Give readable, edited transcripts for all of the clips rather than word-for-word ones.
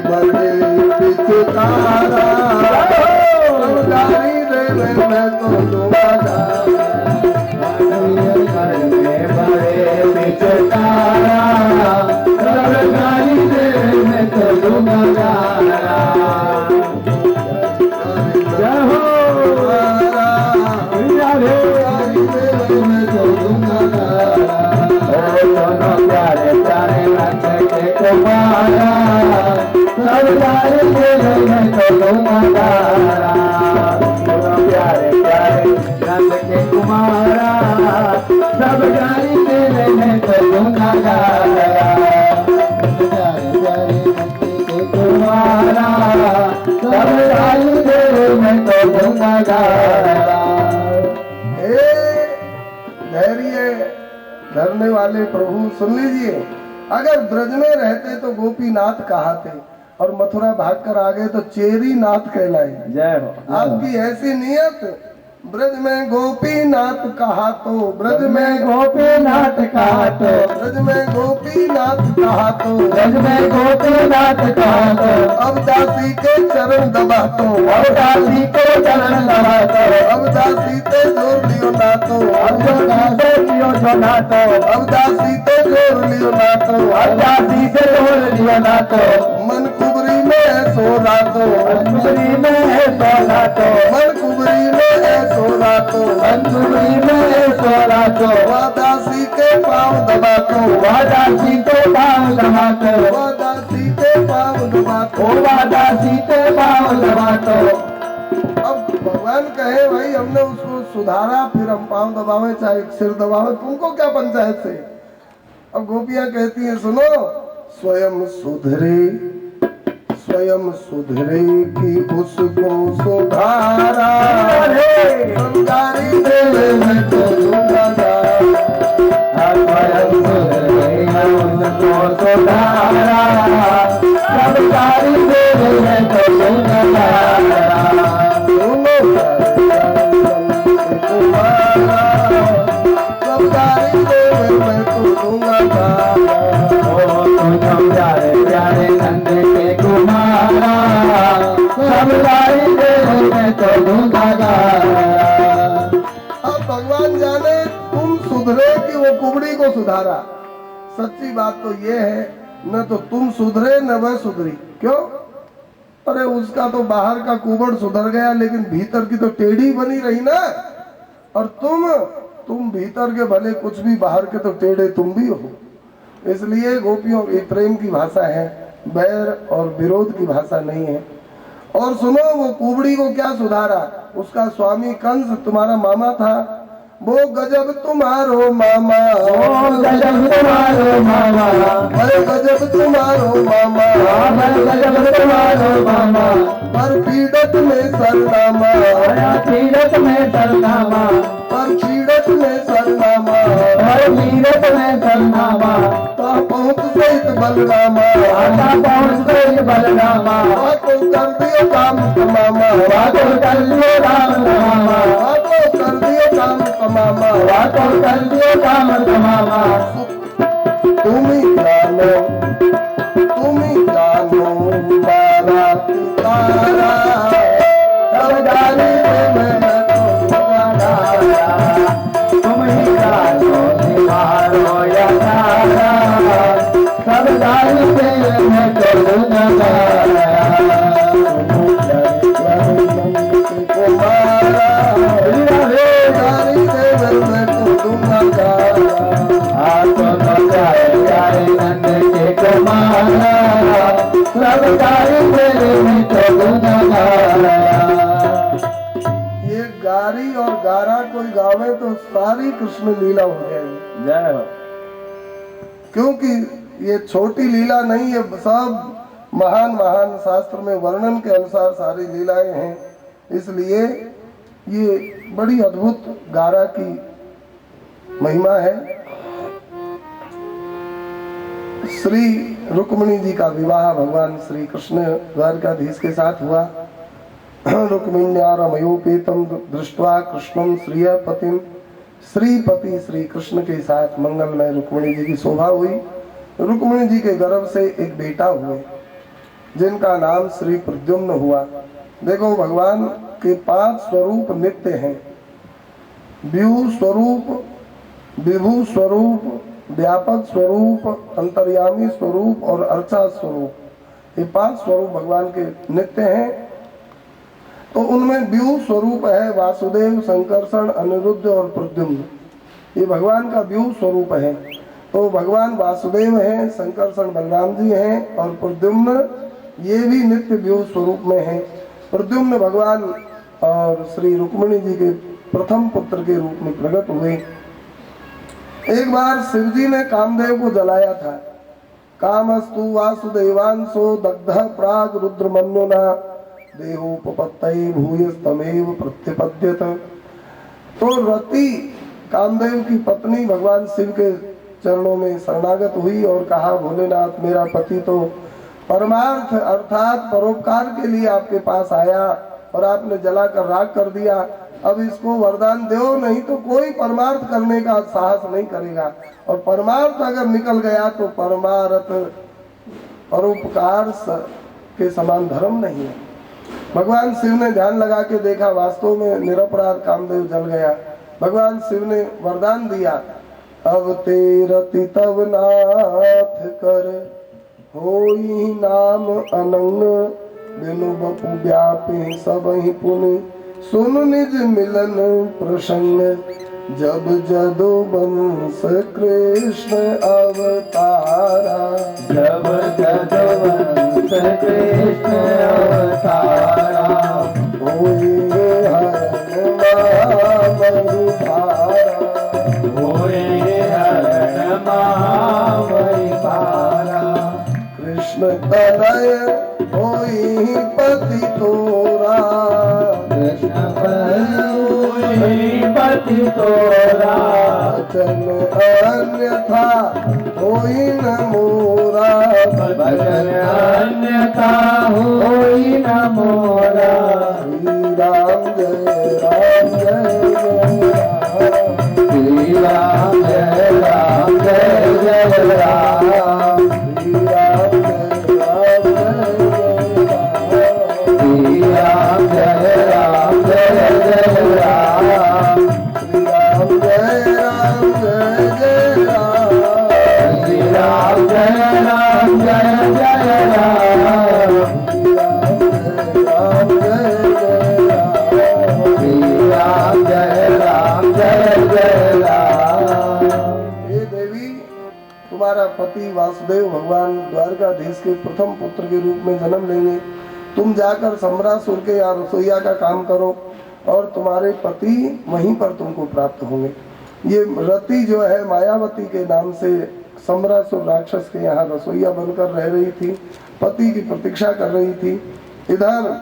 बड़े पिचकारा गाड़ी देवे मैं तो दूंगा बड़े पिचकारा गाड़ी देवे मैं तो दूंगा प्यारे प्यारे नंद के कुमारा सब गाड़ी देवे मैं तो दूंगा प्यारे प्यारे नंद के कुमारा सब गाड़ी देवे मैं तो दूंगा प्यारे प्यारे नंद के कुमारा सब गाड़ी देवे मैं तो दूंगा धैर्य धरने वाले प्रभु सुन लीजिए, अगर ब्रज में रहते तो गोपीनाथ कहाते और मथुरा भागकर आ गए तो चेरी नाथ कहलाए। जय हो। आपकी ऐसी नियत, ब्रज में गोपीनाथ कहा तो, ब्रज में गोपीनाथ कहा तो, ब्रज में गोपीनाथ कहा तो, ब्रज में गोपीनाथ कहा तो, अब दासी के चरण दबा तो, अब दासी के चरण दबा तो, अब दासी ते जोर लियो ना तो, अब दासी लियो जो ना तो, अब दासी ते जोर लियो ना तो, अब दासी से जोर लियो ना तो, मन कुबरी में सो रहा तो, मंजूरी में है सोना तो, मन कुबरी में सोना तो, मंजूरी में है सोना तो, वह दासी के पाँव दबा तो, वह दासी के पाँव दबा तो, वह दासी के पाँव दबा तो, वह दासी के पाँव दबा तो। अब भगवान कहे भाई हमने उसको सुधारा, फिर हम पाँव दबावे चाहे सिर दबावे, तुमको क्या पंचायत से। अब गोपियां कहती हैं सुनो, स्वयं सुधरे कि उसको सुधारा, संगारी देवे मैं तो दूंगा स्वयं सुधरे उसको सुधारा, संगारी देवे मैं तो दूंगा संगारी देवे मैं तो दूंगा प्यारे प्यारे नंद के कुमारा सब गाड़ी देवे मैं तो दूंगा। अब भगवान जाने तुम सुधरे कि वो कुबड़ी को सुधारा। सच्ची बात तो ये है, न तो तुम सुधरे न वह सुधरी। क्यों? अरे उसका तो बाहर का कुबड़ सुधर गया, लेकिन भीतर की तो टेढ़ी बनी रही ना। और तुम भीतर के भले कुछ भी, बाहर के तो टेढ़े तुम भी हो। इसलिए गोपियों की प्रेम की भाषा है, बैर और विरोध की भाषा नहीं है। और सुनो, वो कुबड़ी को क्या सुधारा? उसका स्वामी कंस तुम्हारा मामा था, वो गजब तुम्हारो मामा, गजब तुम्हारो मामा, अरे गजब तुम्हारो मामा, गजब तुम्हारो मामा, पर पीड़त में सरनामा, पीड़त में सरनामा, पर पीड़त में सरनामा, पीड़त में सरनामा, पहुँच सहित बलरामा, पहुँच सहित बलरामा, बातों कर दियो काम तमामा, बातों कर दियो काम तमामा, बातों कर दियो काम तमामा, बातों कर दियो काम तमामा। तुम ही जानो मारा तारा, सब गाली में मैं तो तुम्हारा, तुम ही जानो निवारो या तारा, सब गाली से मैं तो दूंगा। प्यारे नंद के कुमारा सब गाली तेरे में तो दूंगा। ये गारी और गारा कोई गावे तो सारी कृष्ण लीला हो जाएगी। जय हो। क्योंकि ये छोटी लीला नहीं है, सब महान महान शास्त्र में वर्णन के अनुसार सारी लीलाएं हैं। इसलिए ये बड़ी अद्भुत गारा की महिमा है। श्री रुक्मिणी जी का विवाह भगवान श्री कृष्ण द्वारकाधीश के साथ हुआ। रुक्मिण्या रमयोपेतम दृष्ट्वा कृष्णम श्रियपतिम, श्रीपति श्री कृष्ण के साथ मंगलमय रुक्मिणी जी की शोभा हुई। रुक्मिणी जी के गर्भ से एक बेटा हुए जिनका नाम श्री प्रद्युम्न हुआ। देखो भगवान के 5 स्वरूप नित्य हैं, व्यूह स्वरूप, विभू स्वरूप, व्यापक स्वरूप, अंतर्यामी स्वरूप और अर्चा स्वरूप। ये 5 स्वरूप भगवान के नित्य हैं। तो उनमें व्यूह स्वरूप है वासुदेव, संकर्षण, अनिरुद्ध और प्रद्युम्न। ये भगवान का व्यूह स्वरूप है। तो भगवान वासुदेव हैं, संकर्षण बलराम जी हैं और प्रद्युम्न ये भी नित्य व्यूह स्वरूप में हैं। प्रद्युम्न भगवान और श्री रुक्मिणी जी के प्रथम पुत्र के रूप में प्रकट हुए। एक बार शिव जी ने कामदेव को जलाया था। कामस्तु वासुदेवांशो दग्ध प्राग रुद्रमन्युना देहोपपत्तये भूयस्तमेव प्रत्यपद्यत। तो रति कामदेव की पत्नी भगवान शिव के चरणों में शरणागत हुई और कहा, भोलेनाथ मेरा पति तो परमार्थ अर्थात परोपकार के लिए आपके पास आया और आपने जलाकर राख कर दिया। अब इसको वरदान दो, नहीं तो कोई परमार्थ करने का साहस नहीं करेगा। और परमार्थ अगर निकल गया तो परमार्थ परोपकार के समान धर्म नहीं है। भगवान शिव ने ध्यान लगा के देखा, वास्तव में निरपराध कामदेव जल गया। भगवान शिव ने वरदान दिया, अब तेरति तब नाथ कर होई नाम अनंग, बिनु बपु व्यापे सबहि पुनि सुन निज मिलन प्रसंग। जब जदो वंश कृष्ण अवतारा, जब जदो वंश कृष्ण अवतारा, होए हरण महामरु भारा, होए हरण महामरु भारा। कृष्ण तनय होई पति तोरा, कृष्ण होई पति तोरा, वचन अन्यथा होई न मोरा, वचन अन्यथा होई न मोरा। श्री राम जय राम जय जय राम, श्री राम जय राम जय जय राम, श्री राम जय राम जय जय श्री राम जय राम जय जय राम, श्री राम जय राम जय जय राम, श्री राम जय राम जय जय राम, श्री राम जय राम जय जय राम। हे देवी, तुम्हारा पति वासुदेव भगवान द्वारकाधीश के प्रथम पुत्र के रूप में जन्म लेंगे। तुम जाकर सम्रासुर के या रसोईया का काम करो और तुम्हारे पति वहीं पर तुमको प्राप्त होंगे। ये रति जो है मायावती के नाम से सम्रासुर राक्षस के यहाँ रसोईया बनकर रह रही थी, पति की प्रतीक्षा कर रही थी। इधर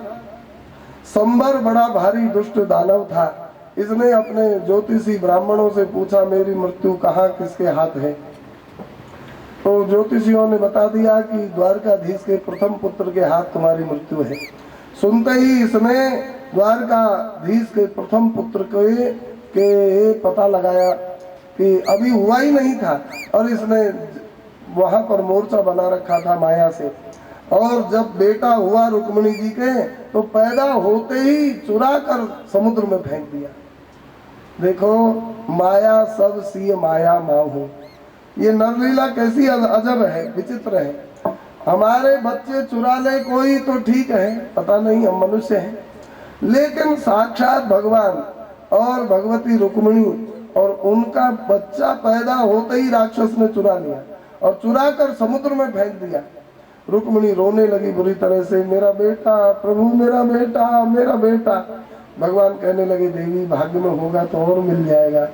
संबर बड़ा भारी दुष्ट दानव था। इसने अपने ज्योतिषी ब्राह्मणों से पूछा, मेरी मृत्यु कहाँ किसके हाथ है। तो ज्योतिषियों ने बता दिया कि द्वारकाधीश के प्रथम पुत्र के हाथ तुम्हारी मृत्यु है। सुनते ही इसने द्वारकाधीश के प्रथम पुत्र के पता लगाया कि अभी हुआ ही नहीं था और इसने वहां पर मोर्चा बना रखा था माया से। और जब बेटा हुआ रुक्मिणी जी के तो पैदा होते ही चुरा कर समुद्र में फेंक दिया। देखो, माया सब सी माया माहू। ये नरलीला कैसी अजब है, विचित्र है। हमारे बच्चे चुरा ले कोई तो ठीक है, पता नहीं हम मनुष्य हैं, लेकिन साक्षात भगवान और भगवती रुक्मिणी और उनका बच्चा पैदा होते ही राक्षस ने चुरा लिया और चुरा कर समुद्र में फेंक दिया। रुक्मिणी रोने लगी बुरी तरह से, मेरा बेटा प्रभु, मेरा बेटा, मेरा बेटा। भगवान कहने लगे, देवी भाग्य में होगा तो और मिल जाएगा।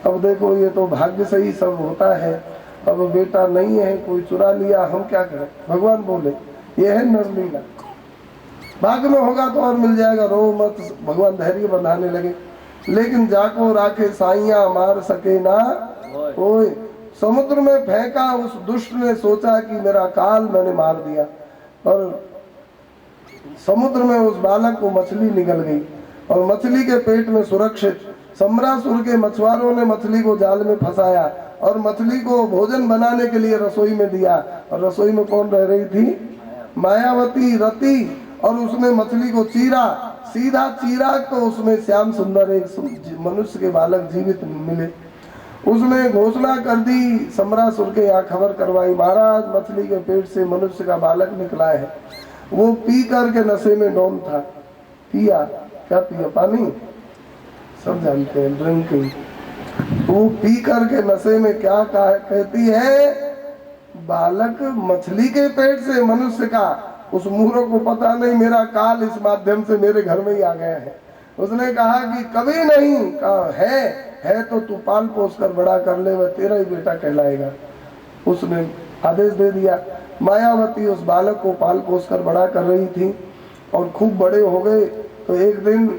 अब देखो, ये तो भाग्य से ही सब होता है। अब बेटा नहीं है, कोई चुरा लिया, हम क्या करें। भगवान बोले, ये है नरलीला, भाग्य में होगा तो और मिल जाएगा, रो मत। भगवान धैर्य बंधाने लगे। लेकिन जाको राखे साइया मार सके ना कोई। समुद्र में फेंका, उस दुष्ट ने सोचा कि मेरा काल मैंने मार दिया, पर समुद्र में उस बालक को मछली निकल गई और मछली के पेट में सुरक्षित। सम्रासुर के मछुआरों ने मछली को जाल में फंसाया और मछली को भोजन बनाने के लिए रसोई में दिया। और रसोई में कौन रह रही थी? मायावती रति। और उसने मछली को चीरा, सीधा चीरा तो उसमें श्याम सुंदर एक मनुष्य के बालक जीवित मिले। उसने घोषणा कर दी, सम्रासुर के यहाँ खबर करवाई, महाराज मछली के पेट से मनुष्य का बालक निकला है। वो पी करके नशे में डोम था। पिया, क्या पिया? पानी, सब जानते हैं, ड्रिंकिंग। वो पी करके नशे में क्या कहती है, बालक मछली के पेट से मनुष्य का। उस मूर्ख को पता नहीं मेरा काल इस माध्यम से मेरे घर में ही आ गया है। उसने कहा कि कभी नहीं, कहा है तो तू पाल पोस कर बड़ा कर ले, वह तेरा ही बेटा कहलाएगा। उसने आदेश दे दिया। मायावती उस बालक को पाल पोस कर बड़ा कर रही थी और खूब बड़े हो गए। तो एक दिन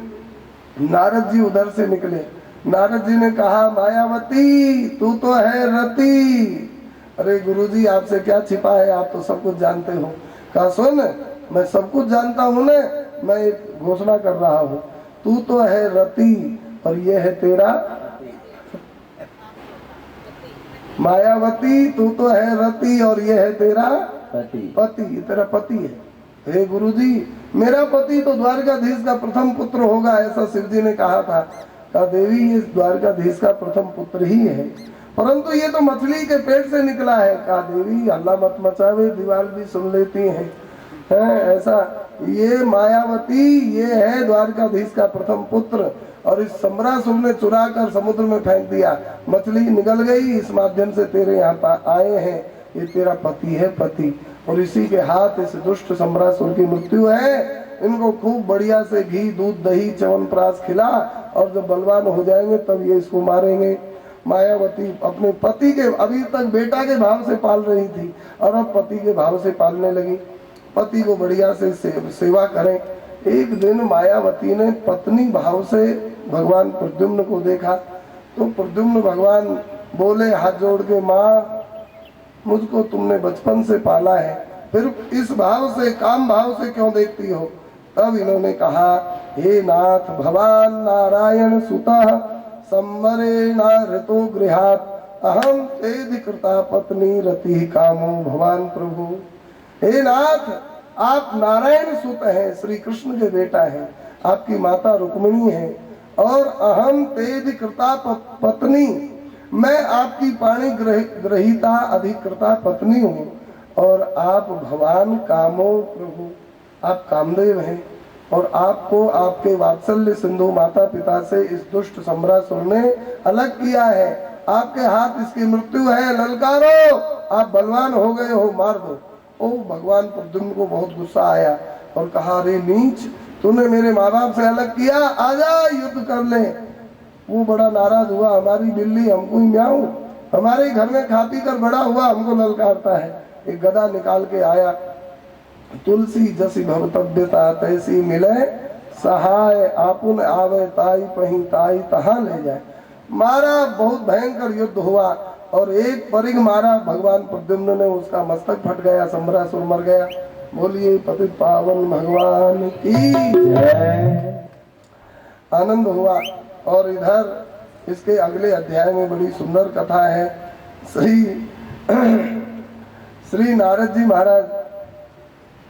नारद जी उधर से निकले। नारद जी ने कहा, मायावती तू तो है रति। अरे गुरुजी आपसे क्या छिपा है, आप तो सब कुछ जानते हो। कहा सुन, मैं सब कुछ जानता हूँ ना, मैं एक घोषणा कर रहा हूँ, तू तो है रति और ये है तेरा मायावती, तू तो है रति और ये है तेरा पति, ये तेरा पति है। हे गुरुजी, मेरा पति तो द्वारकाधीश का प्रथम पुत्र होगा, ऐसा शिव जी ने कहा था। कहा देवी ये द्वारकाधीश का प्रथम पुत्र ही है, परंतु ये तो मछली के पेट से निकला है। कहा देवी अल्लाह मत मचावे, दीवार भी सुन लेती है ऐसा। ये मायावती ये है द्वारकाधीश का प्रथम पुत्र और इस सम्रासुर ने चुरा कर समुद्र में फेंक दिया। मछली निकल गई, इस माध्यम से तेरे यहाँ आए हैं। ये तेरा पति है, पति, और इसी के हाथ इस दुष्ट सम्रासुर की मृत्यु है। इनको खूब बढ़िया से घी दूध दही च्यवनप्राश खिला और जब बलवान हो जाएंगे तब ये इसको मारेंगे। मायावती अपने पति के, अभी तक बेटा के भाव से पाल रही थी और अब पति के भाव से पालने लगी। पति को बढ़िया से सेवा करें। एक दिन मायावती ने पत्नी भाव से भगवान प्रद्युम्न को देखा तो प्रद्युम्न भगवान बोले हाथ जोड़ के, माँ मुझको तुमने बचपन से पाला है, फिर इस भाव से काम भाव से क्यों देखती हो? तब इन्होंने कहा, हे नाथ भगवान नारायण सुतः संवरेणार्हतो गृहात् अहम तेधिकृता पत्नी रति कामो भगवान प्रभु। हे नाथ, आप नारायण सुत हैं, श्री कृष्ण के बेटा हैं, आपकी माता रुक्मिणी है और अहम तेधिकृता पत्नी, मैं आपकी पाणी ग्रहीता अधिकृता पत्नी हूँ और आप भगवान कामो प्रभु, आप कामदेव हैं और आपको आपके वात्सल्य सिंधु माता पिता से इस दुष्ट सम्रासुर ने अलग किया है। आपके हाथ इसकी मृत्यु है, ललकारो, आप बलवान हो गए हो, मार दो। ओ भगवान प्रद्युम्न को बहुत गुस्सा आया और कहा, रे नीच, तूने मेरे माँ बाप से अलग किया, आजा युद्ध कर ले। वो बड़ा नाराज हुआ, हमारी बिल्ली हमको ही म्याऊं, हमारे घर में खा पी कर बड़ा हुआ, हमको ललकारता है। एक गदा निकाल के आया, तुलसी जसी भवतव्यता तैसी मिले सहाय, आपुन आवे ताई पही ताई तहा ले जाए। मारा, बहुत भयंकर युद्ध हुआ और एक परिग मारा भगवान प्रद्युम्न ने, उसका मस्तक फट गया, सम्रासुर मर गया। बोलिए पतित पावन भगवान की जय। आनंद हुआ। और इधर इसके अगले अध्याय में बड़ी सुंदर कथा है। श्री नारद जी महाराज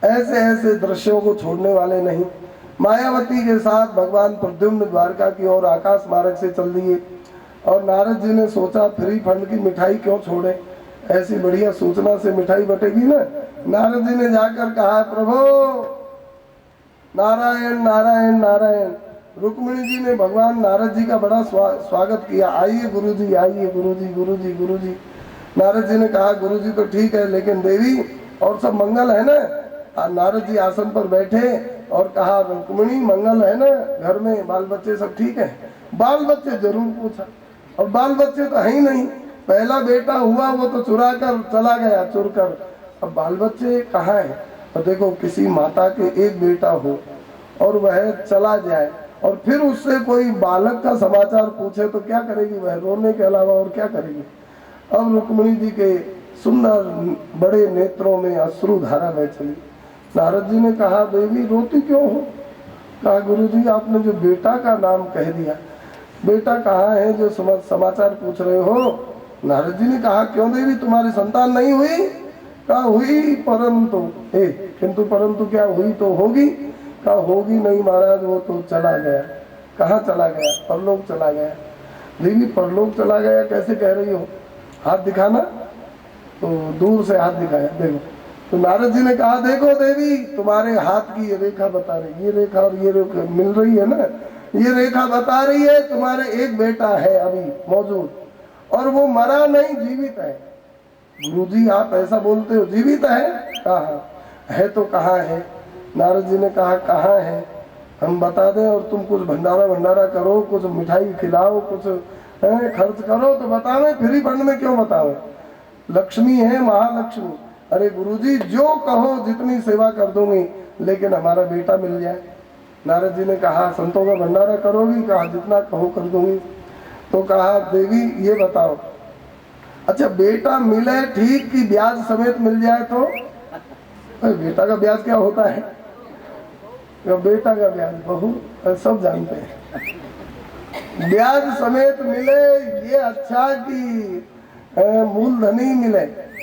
ऐसे ऐसे दृश्यों को छोड़ने वाले नहीं। मायावती के साथ भगवान प्रद्युम्न द्वारका की ओर आकाश मार्ग से चल दिए और नारद जी ने सोचा फ्री फंड की मिठाई क्यों छोड़े, ऐसी बढ़िया सूचना से मिठाई बटेगी ना। नारद जी ने जाकर कहा, प्रभु नारायण नारायण नारायण। रुक्मिणी जी ने भगवान नारद जी का बड़ा स्वागत किया, आइए गुरुजी, आइए गुरुजी, गुरुजी, गुरुजी। नारद जी ने कहा, गुरुजी तो ठीक है, लेकिन देवी और सब मंगल है ना? नारद जी आसन पर बैठे और कहा, रुक्मिणी मंगल है ना घर में, बाल बच्चे सब ठीक है? बाल बच्चे जरूर पूछा, और बाल बच्चे तो है ही नहीं, पहला बेटा हुआ वो तो चुरा कर चला गया, चुर कर, अब बाल बच्चे कहाँ है? तो देखो, किसी माता के एक बेटा हो और वह चला जाए और फिर उससे कोई बालक का समाचार पूछे तो क्या करेगी वह? रोने के अलावा और क्या करेगी? अब रुक्मिणी जी के सुंदर बड़े नेत्रों में अश्रु धारा बह चली। नारद जी ने कहा, देवी रोती क्यों हो? कहा, गुरुजी आपने जो बेटा का नाम कह दिया, बेटा कहाँ है जो समाचार पूछ रहे हो? नारद जी ने कहा क्यों देवी तुम्हारी संतान नहीं हुई? कहा हुई परंतु किंतु परंतु क्या हुई तो होगी? कहा होगी नहीं महाराज, वो तो चला गया। कहाँ चला गया? परलोक चला गया। देवी परलोक चला गया कैसे कह रही हो? हाथ दिखाना। तो दूर से हाथ दिखाया, देखो। तो नारद जी ने कहा देखो देवी तुम्हारे हाथ की ये रेखा बता रही, ये रेखा और ये रेखा मिल रही है ना, ये रेखा बता रही है तुम्हारे एक बेटा है अभी मौजूद, और वो मरा नहीं, जीवित है। गुरुजी आप ऐसा बोलते हो, जीवित है? कहा है तो कहाँ है? नारद जी ने कहा कहाँ है हम बता दें, और तुम कुछ भंडारा करो, कुछ मिठाई खिलाओ, कुछ खर्च करो तो बतावे, फ्री फंड में क्यों बतावे? लक्ष्मी है, महालक्ष्मी। अरे गुरुजी जो कहो जितनी सेवा कर दूंगी, लेकिन हमारा बेटा मिल जाए। नारद जी ने कहा संतों का भंडारा करोगी? कहा जितना कहो कर दूंगी। तो कहा देवी ये बताओ, अच्छा बेटा मिले ठीक कि ब्याज समेत मिल जाए तो? बेटा का ब्याज क्या होता है? बेटा का ब्याज बहू सब जानते हैं। ब्याज समेत मिले ये अच्छा कि मूलधनी मिले?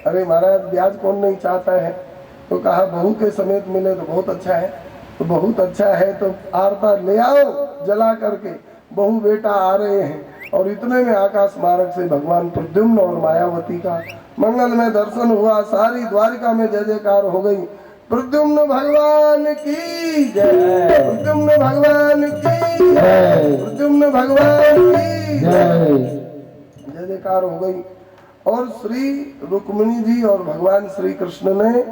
अरे महाराज ब्याज कौन नहीं चाहता है। तो कहा बहू के समेत मिले तो बहुत अच्छा है। तो बहुत अच्छा है तो आरता ले आओ जला करके, बहू बेटा आ रहे हैं। और इतने में आकाश मार्ग से भगवान प्रद्युम्न और मायावती का मंगल में दर्शन हुआ। सारी द्वारिका में जय जयकार हो गई। प्रद्युम्न भगवान की जय, प्रद्युम्न भगवान की जय, प्रद्युम्न भगवान की जय जयकार हो गई। और श्री रुक्मिणी जी और भगवान श्री कृष्ण ने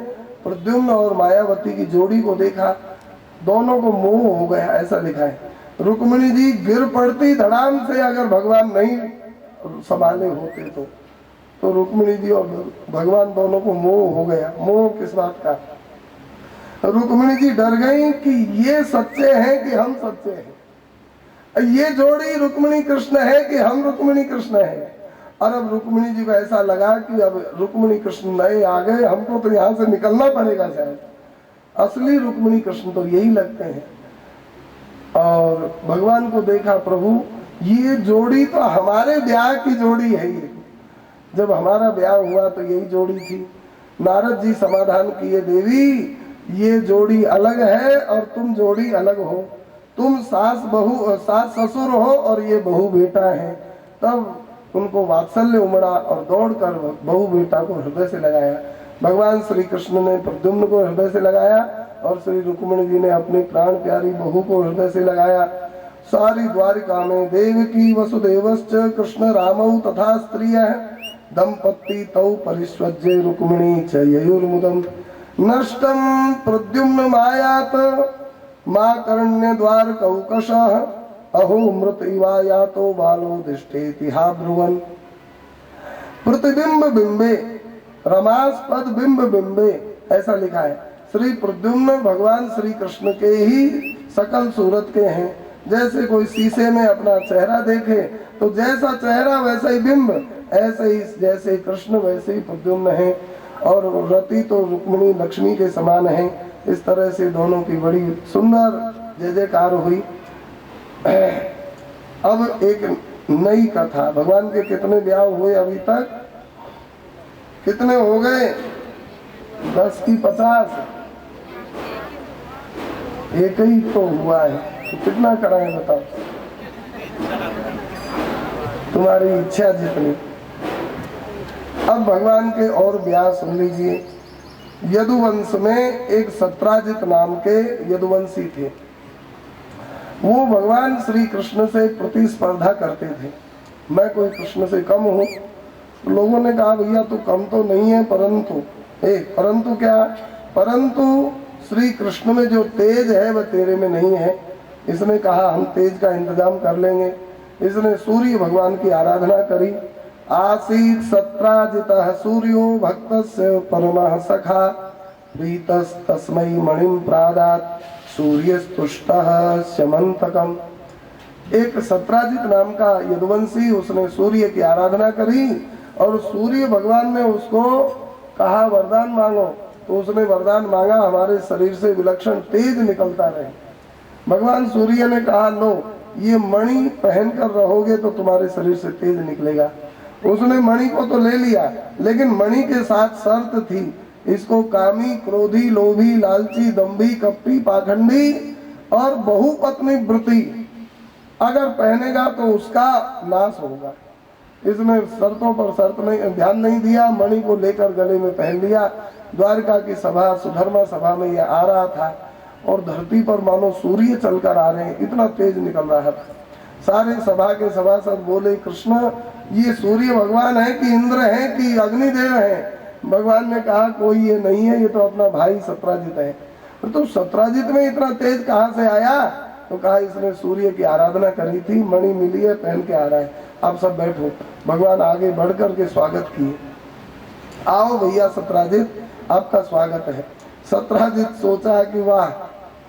प्रद्युम्न और मायावती की जोड़ी को देखा, दोनों को मोह हो गया, ऐसा लिखा है। रुक्मिणी जी गिर पड़ती धड़ाम से अगर भगवान नहीं संभाले होते तो रुक्मिणी जी और भगवान दोनों को मोह हो गया। मोह किस बात का? रुक्मिणी जी डर गई कि ये सच्चे हैं कि हम सच्चे हैं, ये जोड़ी रुक्मिणी कृष्ण है कि हम रुक्मिणी कृष्ण है। और अब रुक्मिणी जी को ऐसा लगा कि अब रुक्मिणी कृष्ण नए आ गए, हमको तो यहाँ से निकलना पड़ेगा शायद। असली रुक्मिणी कृष्ण तो यही लगते हैं। और भगवान को देखा, प्रभु ये जोड़ी तो हमारे ब्याह की जोड़ी है, ये जब हमारा ब्याह हुआ तो यही जोड़ी थी। नारद जी समाधान किए, देवी ये जोड़ी अलग है और तुम जोड़ी अलग हो। तुम सास ससुर हो और ये बहू बेटा है। तब उनको वात्सल्य उमड़ा और दौड़कर बहू बेटा को हृदय से लगाया। भगवान श्री कृष्ण ने प्रद्युम्न को हृदय से लगाया और श्री रुक्मिणी जी ने अपनी प्राण प्यारी बहू को हृदय से लगाया। सारी द्वारिका में देवकी वसुदेवश्च कृष्ण रामौ तथा स्त्रियः दंपत्ति तौ परिष्वज्य रुक्मिणी च ययुर्मुदम् नष्टं प्रद्युम्न मायात माकर्ण्य द्वार कौकशः अहो मृत इवा यातो बालो दिष्टेति हा ब्रुवन्। प्रतिबिंब बिंबे रमास्पद बिंब बिंबे, ऐसा लिखा है। श्री प्रद्युम्न भगवान श्री कृष्ण के ही सकल सूरत के हैं। जैसे कोई शीशे में अपना चेहरा देखे तो जैसा चेहरा वैसा ही बिंब, ऐसे ही जैसे कृष्ण वैसे ही प्रद्युम्न है। और रति तो रुक्मिणी लक्ष्मी के समान है। इस तरह से दोनों की बड़ी सुंदर जय जयकार हुई। अब एक नई कथा, भगवान के कितने ब्याह हुए अभी तक? कितने हो गए? 10 की 50? एक ही तो हुआ है, तो कितना कराए बताओ? तुम्हारी इच्छा जितनी। अब भगवान के और ब्याह सुन लीजिए। यदुवंश में एक सत्राजित नाम के यदुवंशी थे। वो भगवान श्री कृष्ण से प्रतिस्पर्धा करते थे। मैं कोई कृष्ण से कम हूँ? लोगों ने कहा भैया तू कम तो नहीं है, परंतु क्या? परंतु श्री कृष्ण में जो तेज है वह तेरे में नहीं है। इसने कहा हम तेज का इंतजाम कर लेंगे। इसने सूर्य भगवान की आराधना करी। आसीत् सत्राजितः सूर्यो भक्तस्य परमः सखा प्रीतस्तस्मै मणिं प्रादात् सूर्यस्तुष्टः स्यमंतकम्। एक सत्राजित नाम का यदुवंशी, उसने सूर्य की आराधना करी और सूर्य भगवान ने उसको कहा वरदान मांगो, तो उसने वरदान मांगा हमारे शरीर से विलक्षण तेज निकलता रहे। भगवान सूर्य ने कहा लो ये मणि पहनकर रहोगे तो तुम्हारे शरीर से तेज निकलेगा। उसने मणि को तो ले लिया, लेकिन मणि के साथ शर्त थी, इसको कामी, क्रोधी, लोभी, लालची, दंभी, कपटी, पाखंडी और बहुपत्नी व्रती अगर पहनेगा तो उसका नाश होगा। इसने शर्तों पर शर्त नहीं, ध्यान नहीं दिया, मणि को लेकर गले में पहन लिया। द्वारका की सभा, सुधर्मा सभा में यह आ रहा था और धरती पर मानो सूर्य चलकर आ रहे हैं, इतना तेज निकल रहा था। सारे सभा के सभासद बोले, कृष्ण ये सूर्य भगवान है कि इंद्र है कि अग्निदेव है? भगवान ने कहा कोई ये नहीं है, ये तो अपना भाई सत्राजित है। तो सत्राजित में इतना तेज कहाँ से आया? तो कहा इसने सूर्य की आराधना करी थी, मणि मिली है, पहन के आ रहा है। आप सब बैठो। भगवान आगे बढ़कर के स्वागत किए, आओ भैया सत्राजित, आपका स्वागत है। सत्राजित सोचा कि वाह,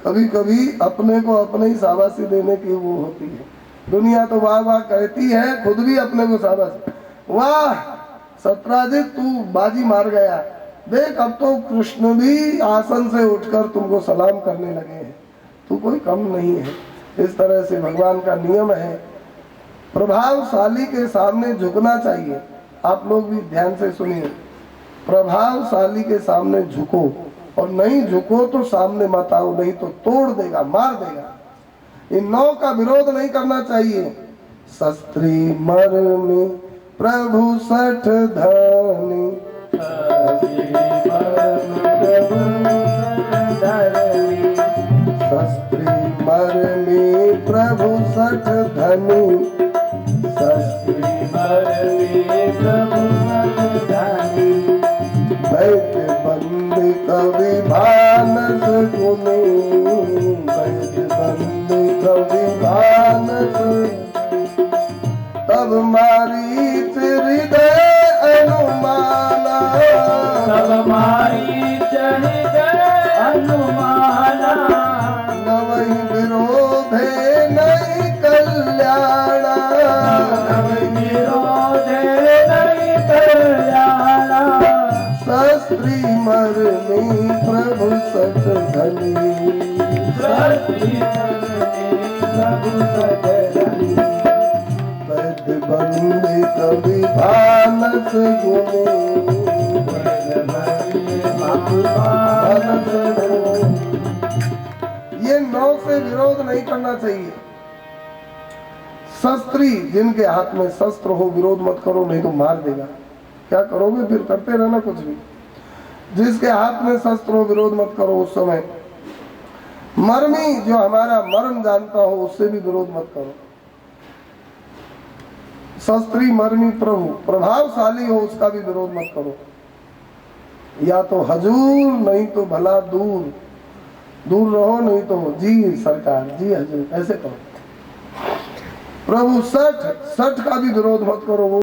कभी कभी अपने को अपने ही शाबाशी देने की वो होती है। दुनिया तो वाह वाह कहती है, खुद भी अपने को शाबाशी। वाह सत्राजित, तू बाजी मार गया। देख अब तो कृष्ण भी आसन से उठकर तुमको सलाम करने लगे हैं, तू कोई कम नहीं है। इस तरह से भगवान का नियम है, प्रभावशाली के सामने झुकना चाहिए। आप लोग भी ध्यान से सुनिए, प्रभावशाली के सामने झुको, और नहीं झुको तो सामने मत आओ, नहीं तो तोड़ देगा, मार देगा। इन नौ का विरोध नहीं करना चाहिए। शस्त्री मर में प्रभु सठ धनी, शस्त्री मर में प्रभु सठ धनी, शस्त्री मर में प्रभु सठ धनी, वैद्य बंद कवि भानस गुनी, वैद्य बंद कवि भानस, तब मारी हृदय अनुमाना, तब मारी हृदय अनुमाना, नवहि विरोधे नहीं कल्याणा, नवहि विरोधे नहीं कल्याणा, शस्त्री मर में प्रभु सठ धनी, शस्त्री मर में प्रभु सठ धनी, वैद्य बंद कवि भानस गुनी, ये नौ से विरोध नहीं करना चाहिए। शस्त्री जिनके हाथ में शस्त्र हो, विरोध मत करो, नहीं तो मार देगा। क्या करोगे फिर? करते रहना कुछ भी। जिसके हाथ में शस्त्र हो, विरोध मत करो। उस समय मर्मी, जो हमारा मर्म जानता हो, उससे भी विरोध मत करो। शस्त्री मर्मी प्रभु, प्रभावशाली हो, उसका भी विरोध मत करो। या तो हजूर, नहीं तो भला दूर, दूर रहो, नहीं तो जी सरकार, जी हजूर, ऐसे करो। प्रभु सठ, सठ का भी विरोध मत करो।